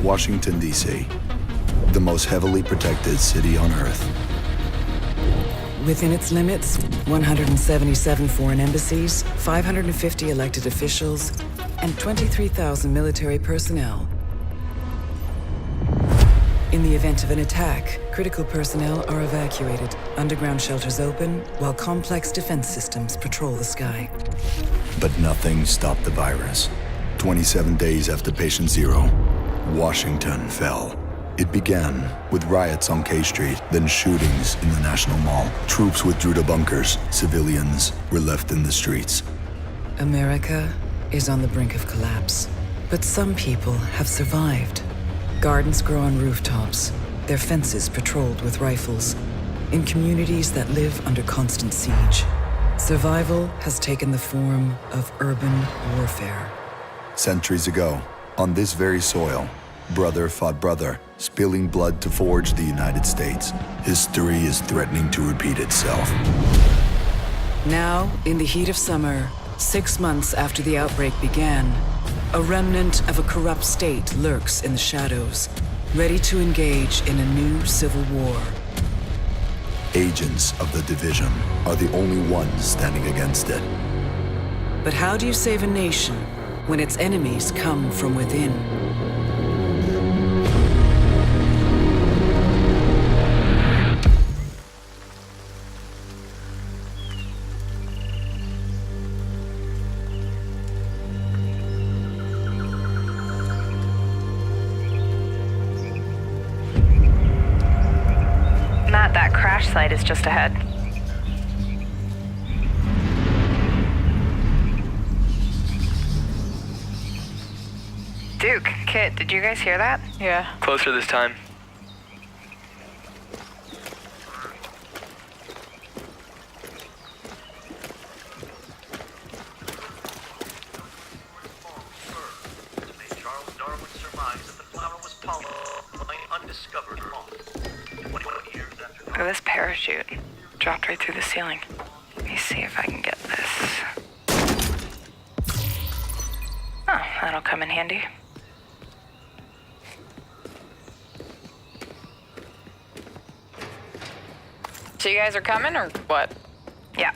Washington, D.C., the most heavily protected city on Earth. Within its limits, 177 foreign embassies, 550 elected officials, and 23,000 military personnel. In the event of an attack, critical personnel are evacuated, underground shelters open, while complex defense systems patrol the sky. But nothing stopped the virus. 27 days after patient zero, Washington fell. It began with riots on K Street, then shootings in the National Mall. Troops withdrew to bunkers. Civilians were left in the streets. America is on the brink of collapse. But some people have survived. Gardens grow on rooftops, their fences patrolled with rifles, in communities that live under constant siege. Survival has taken the form of urban warfare. Centuries ago, on this very soil, brother fought brother, spilling blood to forge the United States. History is threatening to repeat itself. Now, in the heat of summer, 6 months after the outbreak began, a remnant of a corrupt state lurks in the shadows, ready to engage in a new civil war. Agents of the Division are the only ones standing against it. But how do you save a nation when its enemies come from within? That crash site is just ahead. Duke, Kit, did you guys hear that? Yeah. Closer this time. Look at this parachute. Dropped right through the ceiling. Let me see if I can get this. Oh, that'll come in handy. So you guys are coming, or what? Yeah.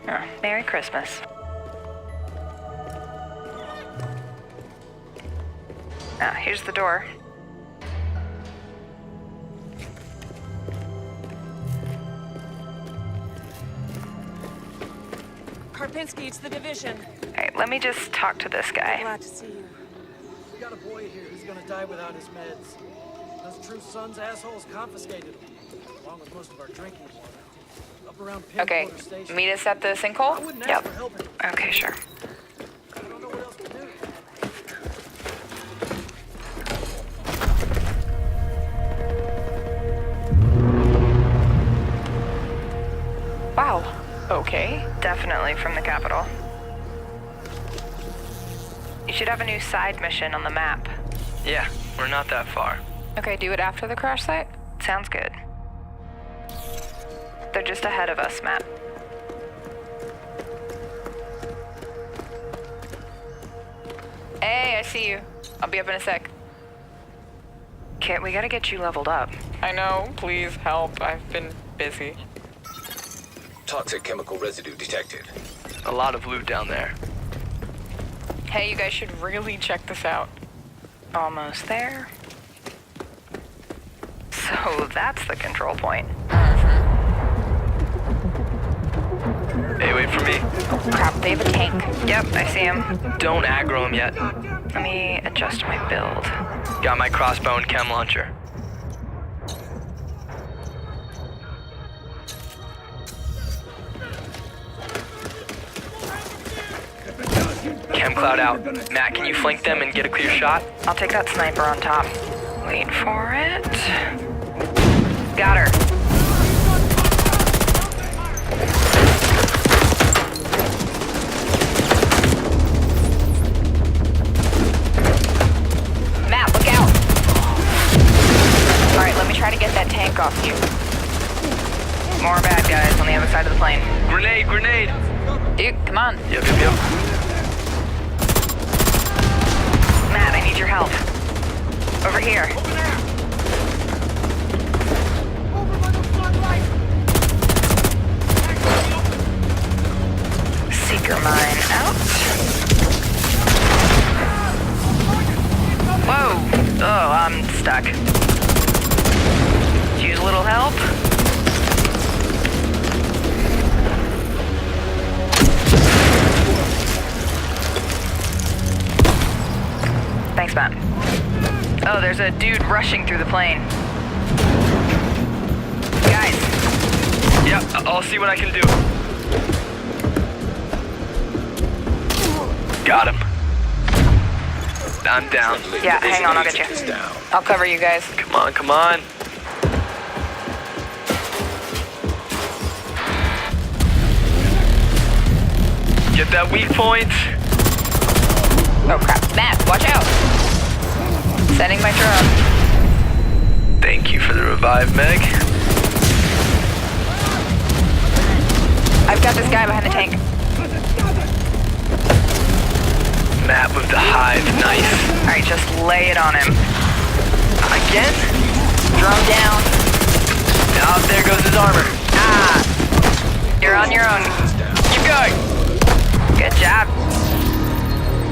Oh, Merry Christmas. Ah, here's the door. Karpinski, it's the Division. Alright, let me just talk to this guy. Glad to see you. We got a boy here who's gonna die without his meds. Those True Sons assholes confiscated him, along with most of our drinking water. Up around Okay, Pinwater Station. meet us at the I sinkhole? wouldn't Yep. ask for help anymore. Okay, sure. I don't know what else to do. Wow. Okay. Definitely from the capital. You should have a new side mission on the map. Yeah, we're not that far. Okay, do it after the crash site? Sounds good. They're just ahead of us, Matt. Hey, I see you. I'll be up in a sec. Kit, we gotta get you leveled up. I know, please help. I've been busy. Toxic chemical residue detected. A lot of loot down there. Hey, you guys should really check this out. Almost there. So that's the control point. Hey, wait for me. Crap, they have a tank. Yep, I see him. Don't aggro him yet. Let me adjust my build. Got my crossbow and chem launcher. Chem cloud out. Matt, can you flank them and get a clear shot? I'll take that sniper on top. Wait for it. Got her. Matt, look out! Alright, let me try to get that tank off you. More bad guys on the other side of the plane. Grenade, grenade! Dude, come on. Yep. Matt, I need your help. Over here. Seeker mine out. Whoa. Oh, I'm stuck. Use a little help. Thanks, Matt. Oh, there's a dude rushing through the plane. Guys. Yep, I'll see what I can do. Got him. I'm down. Yeah, hang on, I'll get you. I'll cover you guys. Come on. Get that weak point. Oh crap. Matt, watch out. Setting my drone. Thank you for the revive, Meg. I've got this guy behind the tank. Matt with the hive, nice. Alright, just lay it on him. Again? Drone down. Oh, there goes his armor. Ah! You're on your own. Keep going. Good job.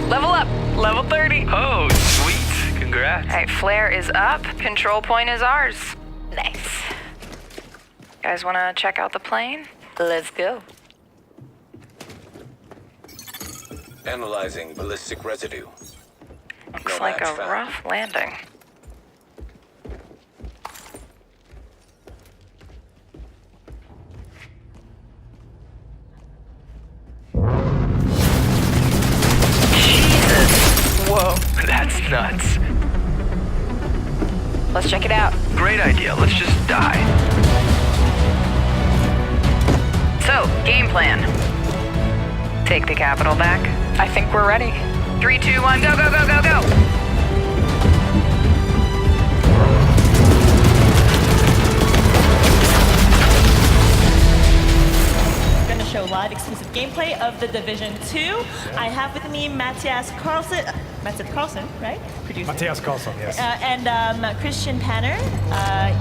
Level up. Level 30. Oh, sweet. Congrats. Alright, flare is up. Control point is ours. Nice. Guys wanna check out the plane? Let's go. Analyzing ballistic residue. Looks No like a match found. rough landing. Jesus. Whoa, that's nuts. Let's check it out. Great idea. Let's just die. So, game plan. Take the capital back. I think we're ready. 3, 2, 1, go, go, go, go, go! Going to show live exclusive gameplay of The Division 2. I have with me Matthias Carlson, right? Producer. Matthias Carlson, yes. And Christian Panner,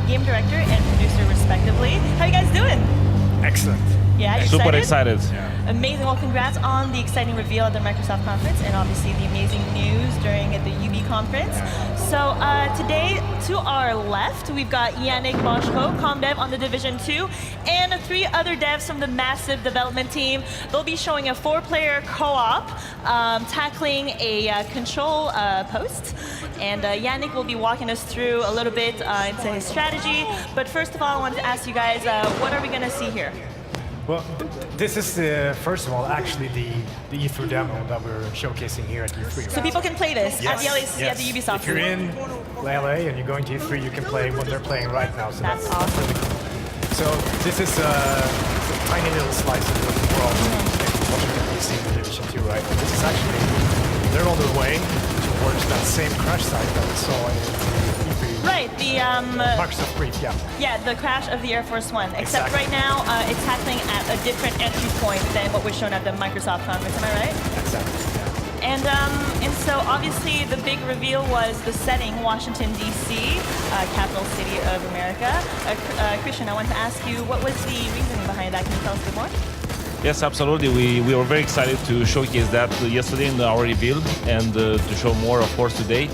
game director and producer respectively. How you guys doing? Excellent. Yeah, you Super excited. Amazing. Well, congrats on the exciting reveal at the Microsoft conference and obviously the amazing news during the UB conference. So today, to our left, we've got Yannick Boschko, comm dev on The Division 2, and 3 other devs from the massive development team. They'll be showing a 4-player co-op tackling a control post. And Yannick will be walking us through a little bit into his strategy. But first of all, I wanted to ask you guys, what are we going to see here? Well, this is, first of all, actually the E3 demo that we're showcasing here at E3. So people can play this at the LAC, at the Ubisoft. If you're in LA and you're going to E3, you can play what they're playing right now. So that's awesome. Really cool. So this is a tiny little slice of the world Washington DC in the Division 2, right? And this is actually, they're on their way towards that same crash site that we saw in E3. Right, the Microsoft brief, yeah. Yeah, the crash of the Air Force One. Except Exactly. right now, it's happening at a different entry point than what was shown at the Microsoft conference. Am I right? Exactly. Yeah. And so obviously the big reveal was the setting, Washington D.C., capital city of America. Christian, I want to ask you, what was the reasoning behind that? Can you tell us a bit more? Yes, absolutely. We were very excited to showcase that yesterday in our reveal and to show more, of course, today.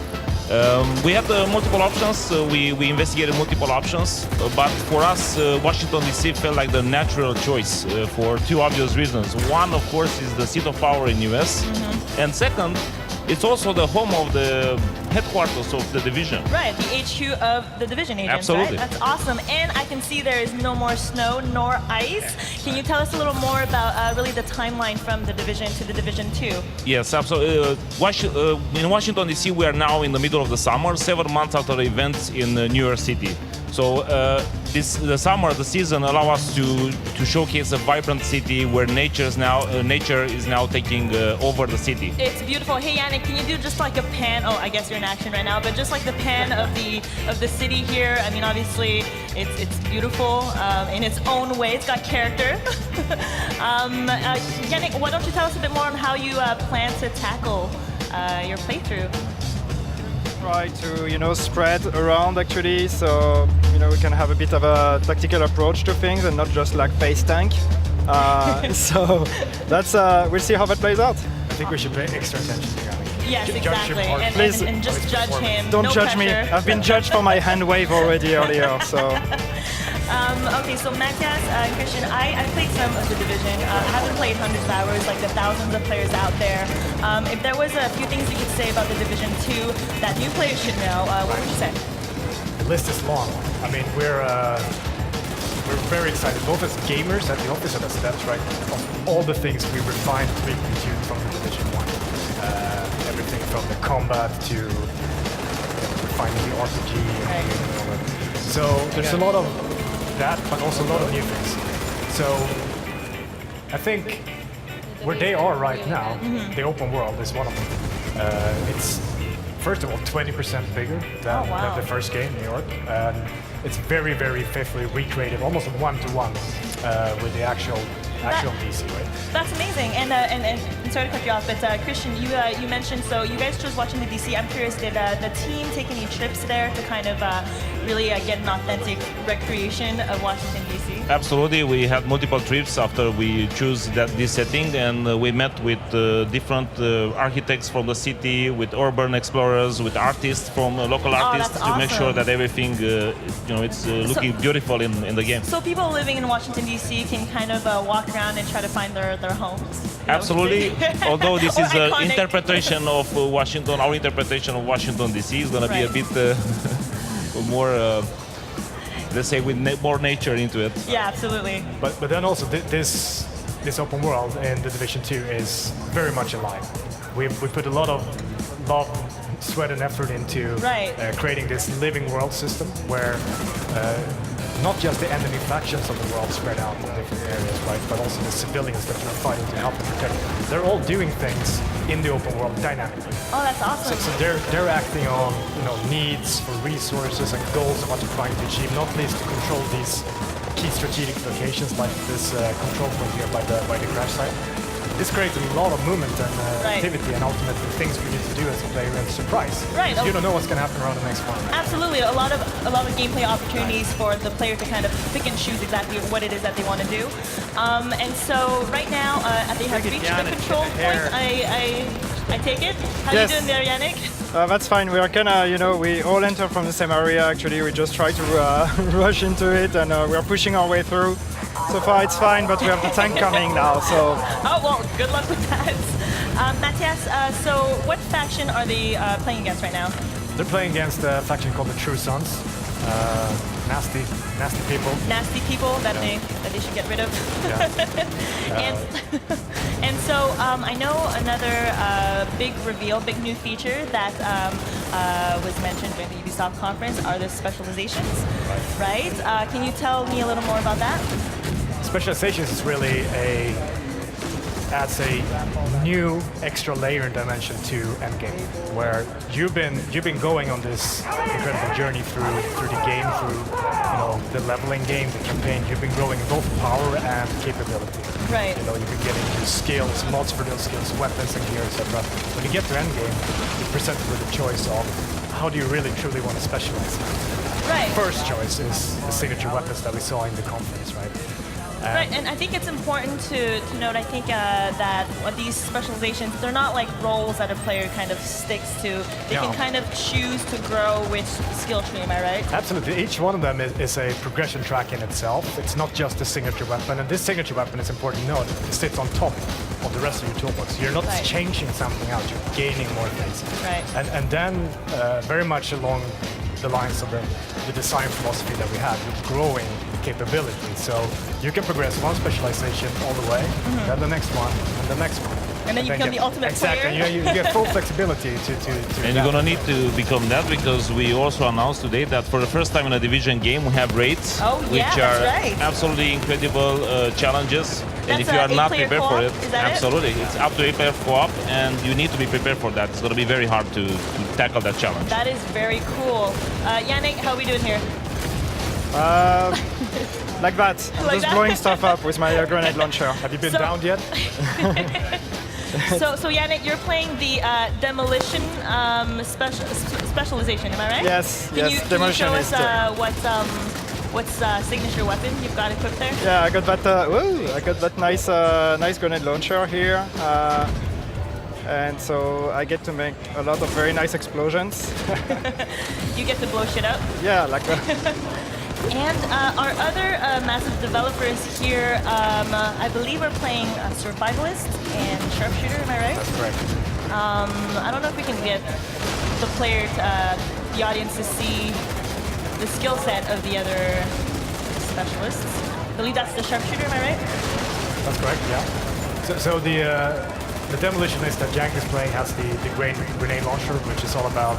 We had multiple options. We investigated multiple options, but for us, Washington DC felt like the natural choice for 2 obvious reasons. One, of course, is the seat of power in US, and second, it's also the home of the headquarters of the division. Right, the HQ of the division agents, Absolutely. right? That's awesome. And I can see there is no more snow nor ice. Can you tell us a little more about really the timeline from the division to the Division 2? Yes, absolutely. In Washington, D.C., we are now in the middle of the summer, 7 months after the events in New York City. So the summer, the season, allow us to showcase a vibrant city where nature is now taking over the city. It's beautiful. Hey Yannick, can you do just like a pan? Oh, I guess you're in action right now, but just like the pan of the city here. I mean, obviously, it's beautiful in its own way. It's got character. Yannick, why don't you tell us a bit more on how you plan to tackle your playthrough? Try to, spread around actually, so, we can have a bit of a tactical approach to things and not just like face tank. So that's, we'll see how that plays out. I think we should pay extra attention to Yannick. Yes, exactly, and just judge him. Don't no judge pressure. me. I've been judged for my hand wave already earlier, so. Okay, so Matthias and Christian, I played some of the Division. I haven't played hundreds of hours like the thousands of players out there. If there was a few things you could say about the Division 2 that new players should know, what would you say? The list is long. I mean, we're very excited, both as gamers at the office and as devs, right? Of all the things we refined, tweaked, and tuned from the Division 1. Everything from the combat to refining the RPG and all that. So there's a lot of that, but also a lot of new things. So I think where they are right now, the open world is one of them. It's first of all 20% bigger than the first game, New York, and it's very, very faithfully recreated, almost one-to-one with the actual DC, right? That's amazing. And sorry to cut you off, but Christian, you mentioned, so you guys chose watching the DC. I'm curious, did the team take any trips there to kind of really get an authentic recreation of Washington, DC? Absolutely. We had multiple trips after we chose this setting, and we met with different architects from the city, with urban explorers, with artists from local artists to make sure that everything, it's looking beautiful in the game. So people living in Washington, DC can kind of walk around and try to find their homes? Absolutely. Although this is an interpretation of Washington, our interpretation of Washington, DC is going to be a bit more, let's say, with more nature into it. Yeah, absolutely. But then also this open world in the Division 2 is very much alive. We put a lot of love, sweat, and effort into creating this living world system where not just the enemy factions of the world spread out in different areas, right, but also the civilians that you're fighting to help and protect. They're all doing things in the open world dynamically. Oh, that's awesome. So they're acting on needs for resources and goals of what they're trying to achieve, not least to control these key strategic locations like this control point here by the crash site. This creates a lot of movement and activity and ultimately things we need to do as a player and surprise. Right. You don't know what's going to happen around the next corner. Absolutely. A lot of gameplay opportunities for the player to kind of pick and choose exactly what it is that they want to do. And so right now, they have reached the control point. I take it. How you doing there, Yannick? That's fine. We are kinda, we all enter from the same area actually. We just try to rush into it and we are pushing our way through. So far it's fine, but we have the tank coming now, so... Oh, well, good luck with that. Matthias, so what faction are they playing against right now? They're playing against a faction called the True Sons. Nasty people. Nasty people that they should get rid of. Yeah. And so I know another big reveal, big new feature that was mentioned during the Ubisoft conference are the specializations, right? Can you tell me a little more about that? Specializations is really adds a new extra layer and dimension to endgame, where you've been going on this incredible journey through the game, through the leveling game, the campaign. You've been growing both power and capability. Right. You've been getting new skills, mods for those skills, weapons and gear, etc. When you get to endgame, you're presented with a choice of how do you really truly want to specialize. Right. First choice is the signature weapons that we saw in the conference, right? Right, and I think it's important to note, I think that these specializations, they're not like roles that a player kind of sticks to. They can kind of choose to grow which skill tree, am I right? Absolutely. Each one of them is a progression track in itself. It's not just a signature weapon, and this signature weapon, is important to note, it sits on top of the rest of your toolbox. You're not changing something out, you're gaining more things. Right. And then, very much along the lines of the design philosophy that we have, with growing capability. So you can progress one specialization all the way, then the next one, and the next one. And then you become the ultimate player. Exactly, you get full flexibility to and you're gonna need to become that because we also announced today that for the first time in a Division game we have raids, which are absolutely incredible challenges. And if you are not prepared for it, absolutely, it's up to 8-player co-op, and you need to be prepared for that. It's going to be very hard to tackle that challenge. That is very cool. Yannick, how are we doing here? Like that. I'm just blowing stuff up with my grenade launcher. Have you been downed yet? So Yannick, you're playing the demolition specialization, am I right? Yes, demolition can you show us what's signature weapon you've got equipped there? Yeah, I got that nice grenade launcher here, and so I get to make a lot of very nice explosions. You get to blow shit up? Yeah, like that. And our other massive developers here, I believe are playing Survivalist and Sharpshooter, am I right? That's correct. I don't know if we can get the audience to see the skill set of the other specialists. I believe that's the Sharpshooter, am I right? That's correct, yeah. So the demolitionist that Jank is playing has the grenade launcher, which is all about,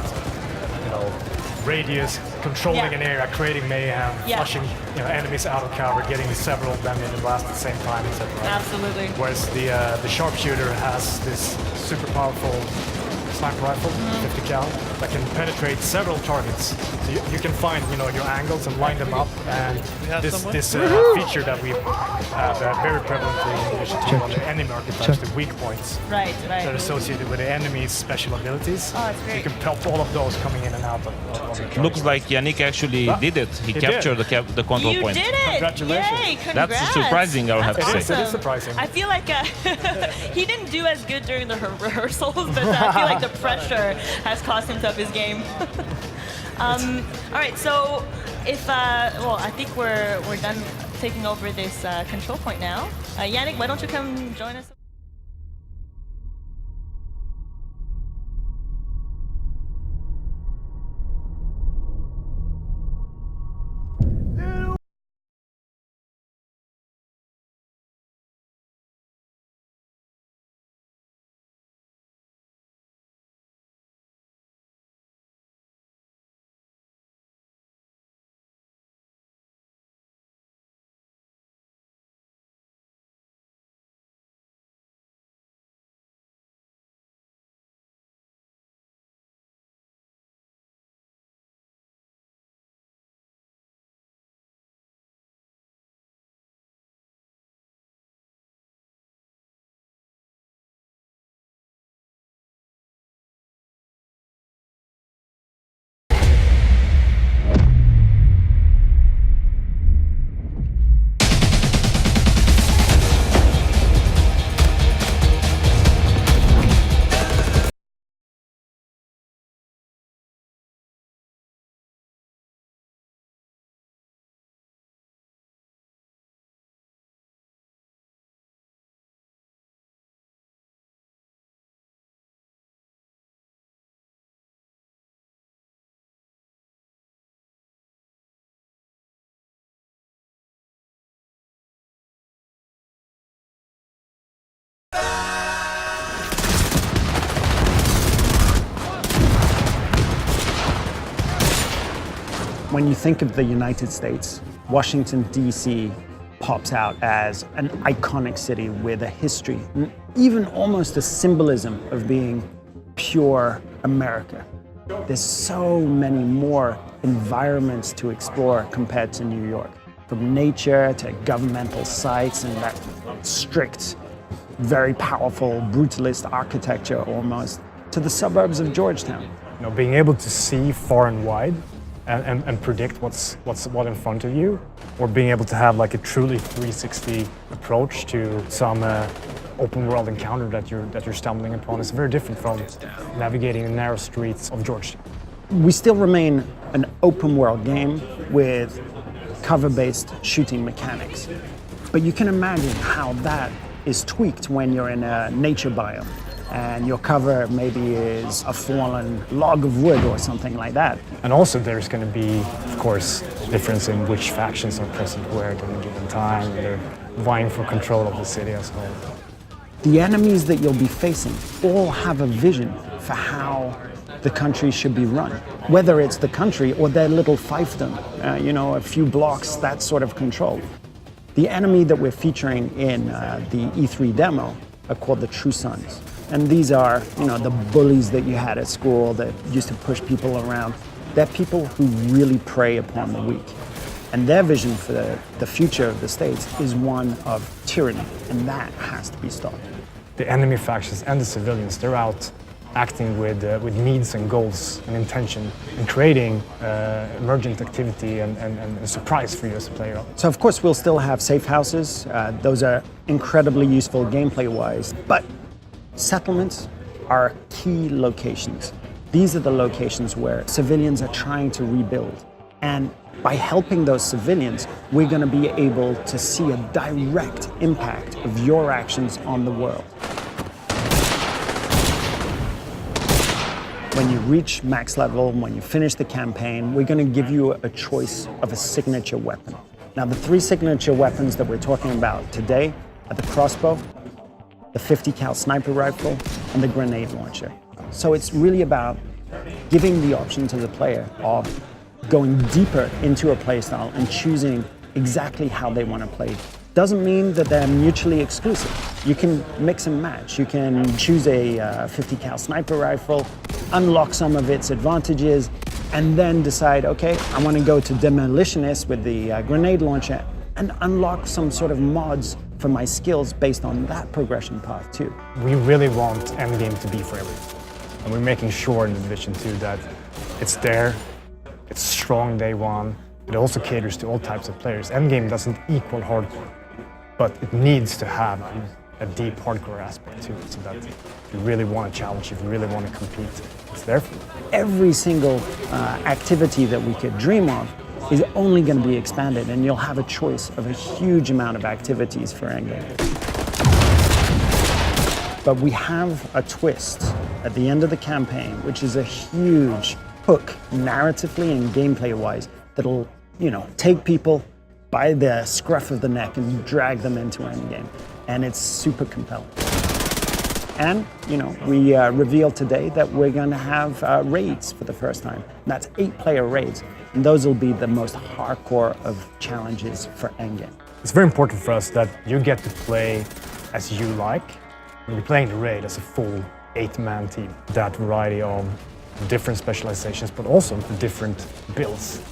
radius, controlling an area, creating mayhem, flushing enemies out of cover, getting several of them in the blast at the same time, etc. Absolutely. Whereas the sharpshooter has this super powerful sniper rifle, 50 cal, that can penetrate several targets. So you can find your angles and line them up, and this feature that we have very prevalently in Division 2 on the enemy archetypes, the weak points that are associated with the enemy's special abilities. Oh, that's great. You can pelt all of those coming in and out of the Looks like Yannick actually did it. He captured the control point. You did it! Congratulations. Yay, congrats. That's surprising, I would have to say. It is surprising. I feel like he didn't do as good during the rehearsals, but I feel like the pressure has caused him to up his game. All right, so if I think we're done taking over this control point now. Yannick, why don't you come join us? When you think of the United States, Washington, D.C. pops out as an iconic city with a history, and even almost a symbolism of being pure America. There's so many more environments to explore compared to New York, from nature to governmental sites and that strict, very powerful, brutalist architecture almost, to the suburbs of Georgetown. Being able to see far and wide and predict what's in front of you, or being able to have like a truly 360 approach to some open world encounter that you're stumbling upon is very different from navigating the narrow streets of Georgetown. We still remain an open world game with cover-based shooting mechanics, but you can imagine how that is tweaked when you're in a nature biome and your cover maybe is a fallen log of wood or something like that. And also there's going to be, of course, difference in which factions are present where at any given time, and they're vying for control of the city as a whole. The enemies that you'll be facing all have a vision for how the country should be run, whether it's the country or their little fiefdom, a few blocks, that sort of control. The enemy that we're featuring in the E3 demo are called the True Sons. And these are, the bullies that you had at school that used to push people around. They're people who really prey upon the weak. And their vision for the future of the States is one of tyranny, and that has to be stopped. The enemy factions and the civilians, they're out acting with needs and goals and intention and creating emergent activity and a surprise for you as a player. So of course we'll still have safe houses. Those are incredibly useful gameplay-wise, but settlements are key locations. These are the locations where civilians are trying to rebuild. And by helping those civilians, we're going to be able to see a direct impact of your actions on the world. When you reach max level, when you finish the campaign, we're going to give you a choice of a signature weapon. Now, the 3 signature weapons that we're talking about today are the crossbow, the 50 cal sniper rifle, and the grenade launcher. So it's really about giving the option to the player of going deeper into a playstyle and choosing exactly how they want to play. Doesn't mean that they're mutually exclusive. You can mix and match. You can choose a 50 cal sniper rifle, unlock some of its advantages, and then decide, okay, I want to go to demolitionist with the grenade launcher and unlock some sort of mods for my skills based on that progression path too. We really want Endgame to be for everyone. And we're making sure in the Division 2 that it's there, it's strong day one. It also caters to all types of players. Endgame doesn't equal hardcore, but it needs to have a deep hardcore aspect to it, so that if you really want to challenge, if you really want to compete, it's there for you. Every single activity that we could dream of is only going to be expanded, and you'll have a choice of a huge amount of activities for Endgame. But we have a twist at the end of the campaign, which is a huge hook, narratively and gameplay-wise, that'll, take people by the scruff of the neck and drag them into Endgame. And it's super compelling. And, we revealed today that we're going to have raids for the first time. That's 8-player raids, and those will be the most hardcore of challenges for Endgame. It's very important for us that you get to play as you like. When you're playing the raid as a full 8-man team, that variety of different specializations, but also the different builds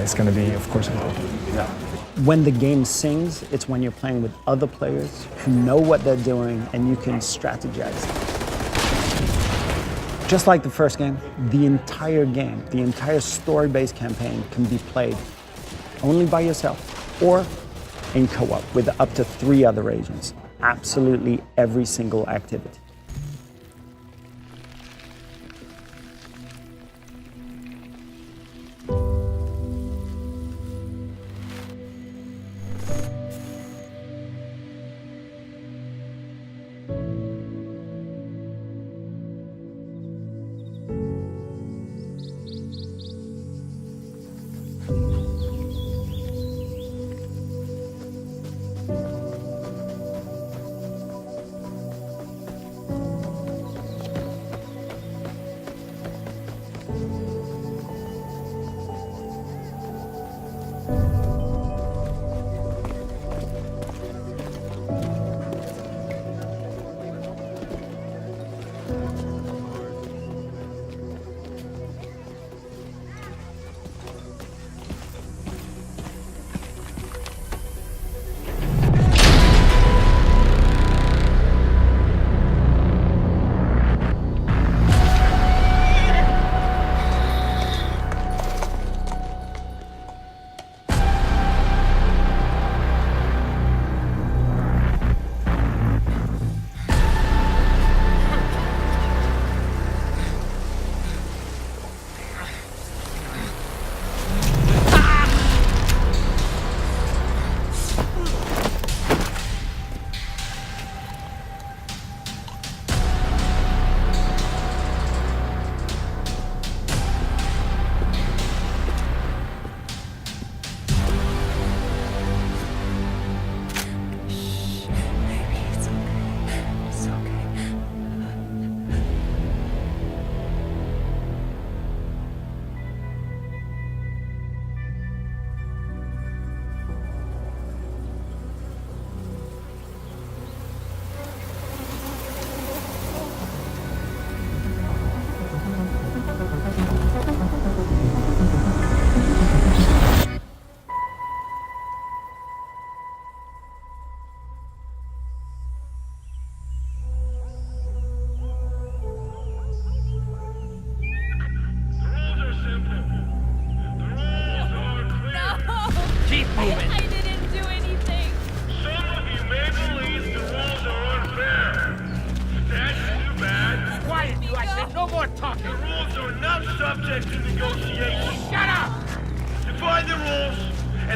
is going to be, of course, important. Yeah. When the game sings, it's when you're playing with other players who know what they're doing and you can strategize. Just like the first game, the entire story-based campaign can be played only by yourself or in co-op with up to 3 other agents. Absolutely every single activity.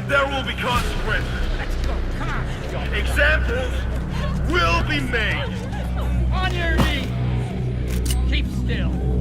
And there will be consequences. Let's go. Come on. Examples will be made. On your knees. Keep still.